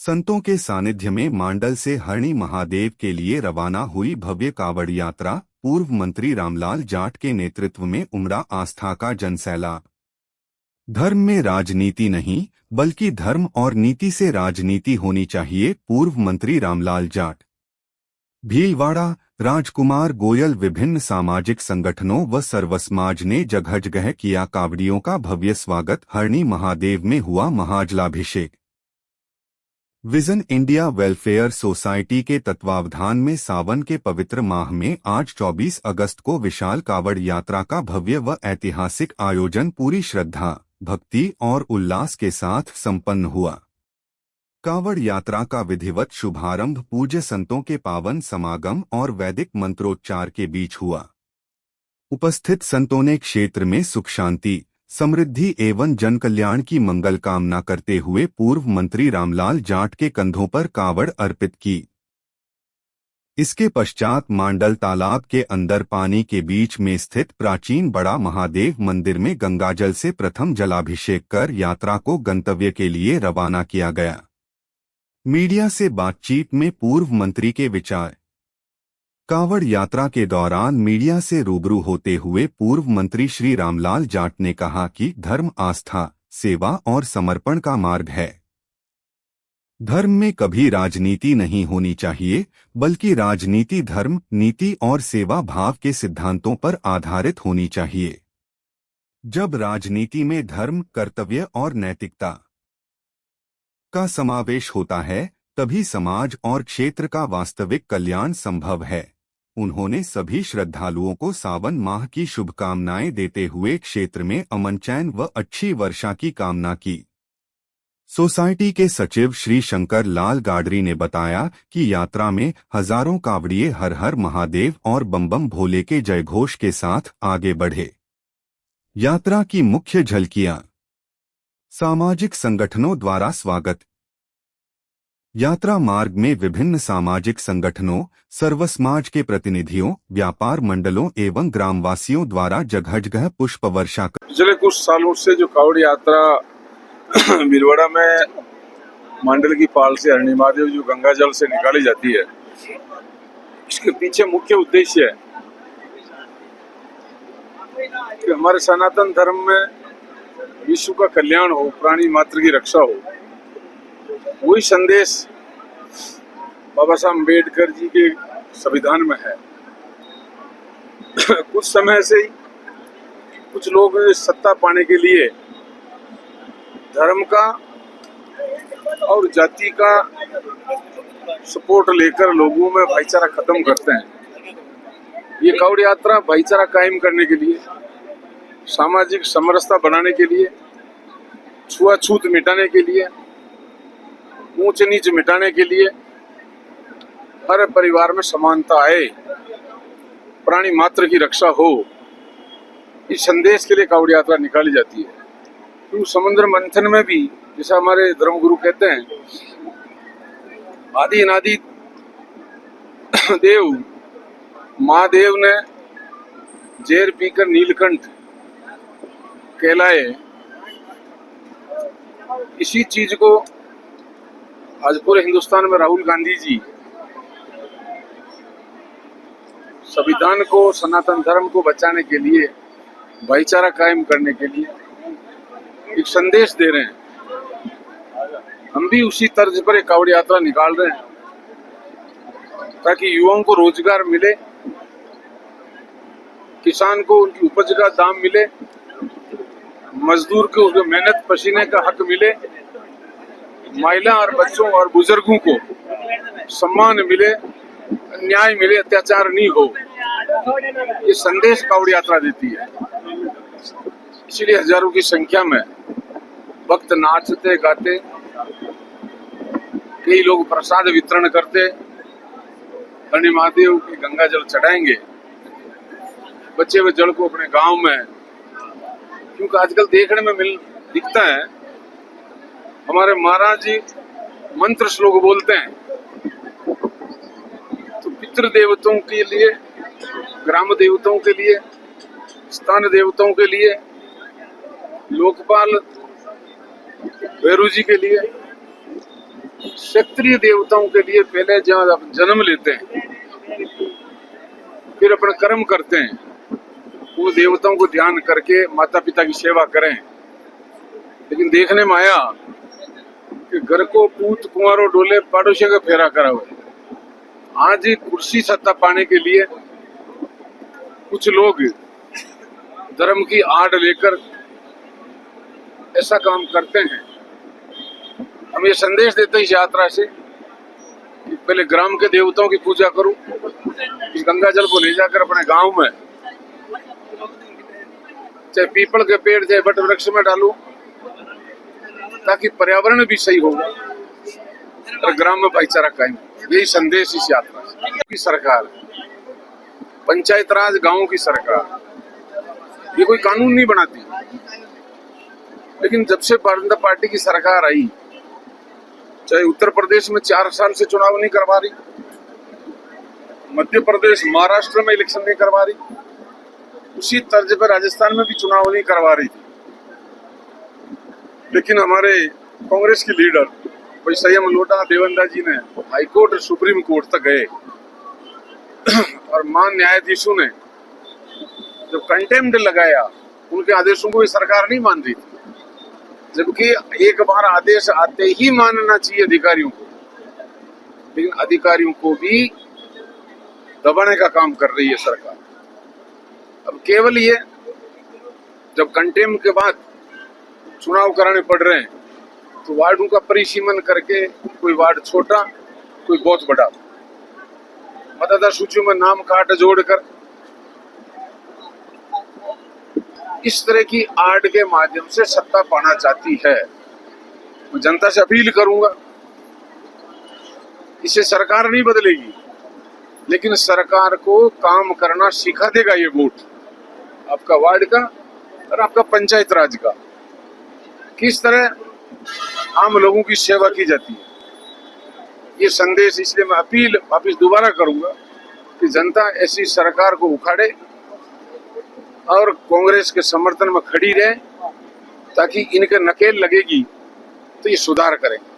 संतों के सानिध्य में मांडल से हरणी महादेव के लिए रवाना हुई भव्य कावड़ यात्रा पूर्व मंत्री रामलाल जाट के नेतृत्व में उमड़ा आस्था का जनसैलाब। धर्म में राजनीति नहीं, बल्कि धर्म और नीति से राजनीति होनी चाहिए। पूर्व मंत्री रामलाल जाट। भीलवाड़ा। राजकुमार गोयल। विभिन्न सामाजिक संगठनों व सर्वसमाज ने जगह जगह किया कावड़ियों का भव्य स्वागत। हरणी महादेव में हुआ महाजलाभिषेक। विजन इंडिया वेलफेयर सोसाइटी के तत्वावधान में सावन के पवित्र माह में आज 24 अगस्त को विशाल कावड़ यात्रा का भव्य व ऐतिहासिक आयोजन पूरी श्रद्धा, भक्ति और उल्लास के साथ संपन्न हुआ। कावड़ यात्रा का विधिवत शुभारंभ पूज्य संतों के पावन समागम और वैदिक मंत्रोच्चार के बीच हुआ। उपस्थित संतों ने क्षेत्र में सुख शांति, समृद्धि एवं जनकल्याण की मंगल कामना करते हुए पूर्व मंत्री रामलाल जाट के कंधों पर कावड़ अर्पित की। इसके पश्चात मांडल तालाब के अंदर पानी के बीच में स्थित प्राचीन बड़ा महादेव मंदिर में गंगाजल से प्रथम जलाभिषेक कर यात्रा को गंतव्य के लिए रवाना किया गया। मीडिया से बातचीत में पूर्व मंत्री के विचार। कावड़ यात्रा के दौरान मीडिया से रूबरू होते हुए पूर्व मंत्री श्री रामलाल जाट ने कहा कि धर्म आस्था, सेवा और समर्पण का मार्ग है। धर्म में कभी राजनीति नहीं होनी चाहिए, बल्कि राजनीति धर्म, नीति और सेवा भाव के सिद्धांतों पर आधारित होनी चाहिए। जब राजनीति में धर्म, कर्तव्य और नैतिकता का समावेश होता है, तभी समाज और क्षेत्र का वास्तविक कल्याण संभव है। उन्होंने सभी श्रद्धालुओं को सावन माह की शुभकामनाएं देते हुए क्षेत्र में अमन, चैन व अच्छी वर्षा की कामना की। सोसाइटी के सचिव श्री शंकर लाल गाडरी ने बताया कि यात्रा में हजारों कावड़िए हर हर महादेव और बम बम भोले के जयघोष के साथ आगे बढ़े। यात्रा की मुख्य झलकियां। सामाजिक संगठनों द्वारा स्वागत। यात्रा मार्ग में विभिन्न सामाजिक संगठनों, सर्वसमाज के प्रतिनिधियों, व्यापार मंडलों एवं ग्रामवासियों द्वारा जगह जगह पुष्प वर्षा कर। पिछले कुछ सालों से जो कावड़ यात्रा भीलवाड़ा में मांडल की पाल से हरणी महादेव जो गंगा जल से निकाली जाती है, इसके पीछे मुख्य उद्देश्य है कि हमारे सनातन धर्म में विश्व का कल्याण हो, प्राणी मात्र की रक्षा हो। वही संदेश बाबा साहब अम्बेडकर जी के संविधान में है। कुछ समय से ही कुछ लोग सत्ता पाने के लिए धर्म का और जाति का सपोर्ट लेकर लोगों में भाईचारा खत्म करते हैं। ये कावड़ यात्रा भाईचारा कायम करने के लिए, सामाजिक समरसता बनाने के लिए, छुआछूत मिटाने के लिए, ऊंच नीच मिटाने के लिए, हर परिवार में समानता आए, प्राणी मात्र की रक्षा हो, इस संदेश के लिए कावड़ यात्रा निकाली जाती है। तो समुद्र मंथन में भी, जैसा हमारे धर्मगुरु कहते हैं, आदि अनादि देव महादेव ने जहर पीकर नीलकंठ कहलाए। इसी चीज को आज पूरे हिंदुस्तान में राहुल गांधी जी संविधान को, सनातन धर्म को बचाने के लिए, भाईचारा कायम करने के लिए एक संदेश दे रहे हैं। हम भी उसी तर्ज पर एक कावड़ यात्रा निकाल रहे हैं ताकि युवाओं को रोजगार मिले, किसान को उनकी उपज का दाम मिले, मजदूर को उसके मेहनत पसीने का हक मिले, महिला और बच्चों और बुजुर्गों को सम्मान मिले, न्याय मिले, अत्याचार नहीं हो। ये संदेश कावड़ यात्रा देती है। इसीलिए हजारों की संख्या में भक्त नाचते गाते, कई लोग प्रसाद वितरण करते, हरणी महादेव की गंगा जल चढ़ाएंगे, बचे हुए जल को अपने गांव में, क्योंकि आजकल देखने में दिखता है हमारे महाराज जी मंत्र श्लोक बोलते हैं, तो पितृ देवताओं के लिए, ग्राम देवताओं के लिए, स्थान देवताओं के लिए, लोकपाल भैरू जी के लिए, क्षेत्रीय देवताओं के लिए पहले जहाँ आप जन्म लेते हैं, फिर अपना कर्म करते हैं, वो देवताओं को ध्यान करके माता पिता की सेवा करें। लेकिन देखने में आया कि घर को पूत कुंवारो डोले पड़ोसियों का फेरा करा हुआ है। आज ही कुर्सी सत्ता पाने के लिए कुछ लोग धर्म की आड़ लेकर ऐसा काम करते हैं। हम ये संदेश देते हैं इस यात्रा से कि पहले ग्राम के देवताओं की पूजा करूं, इस गंगा जल को ले जाकर अपने गांव में चाहे पीपल के पेड़ चाहे वट वृक्ष में डालूं, ताकि पर्यावरण भी सही होगा और ग्राम में भाईचारा कायम। यही संदेश इस यात्रा से। की सरकार, पंचायत राज गांवों की सरकार, ये कोई कानून नहीं बनाती। लेकिन जब से भारतीय जनता पार्टी की सरकार आई, चाहे उत्तर प्रदेश में 4 साल से चुनाव नहीं करवा रही, मध्य प्रदेश महाराष्ट्र में इलेक्शन नहीं करवा रही, उसी तर्ज पर राजस्थान में भी चुनाव नहीं करवा रही थी। लेकिन हमारे कांग्रेस की लीडर भाई संयम लोटा देवेंद्र जी ने हाईकोर्ट और सुप्रीम कोर्ट तक गए और मान न्यायाधीशों ने जब कंटेम्प्ट लगाया, उनके आदेशों को भी सरकार नहीं मान रही थी। जबकि एक बार आदेश आते ही मानना चाहिए अधिकारियों को, लेकिन अधिकारियों को भी दबाने का काम कर रही है सरकार। अब केवल ये जब कंटेम्प्ट के बाद चुनाव कराने पड़ रहे हैं, तो वार्डों का परिसीमन करके कोई वार्ड छोटा कोई बहुत बड़ा, मतदाता सूचियों में नाम काट जोड़कर इस तरह की आड़ के माध्यम से सत्ता पाना चाहती है। मैं जनता से अपील करूंगा, इसे सरकार नहीं बदलेगी, लेकिन सरकार को काम करना सिखा देगा ये वोट, आपका वार्ड का और आपका पंचायत राज का, किस तरह आम लोगों की सेवा की जाती है। ये संदेश इसलिए मैं अपील वापिस दोबारा करूंगा कि जनता ऐसी सरकार को उखाड़े और कांग्रेस के समर्थन में खड़ी रहे, ताकि इनके नकेल लगेगी तो ये सुधार करेंगे।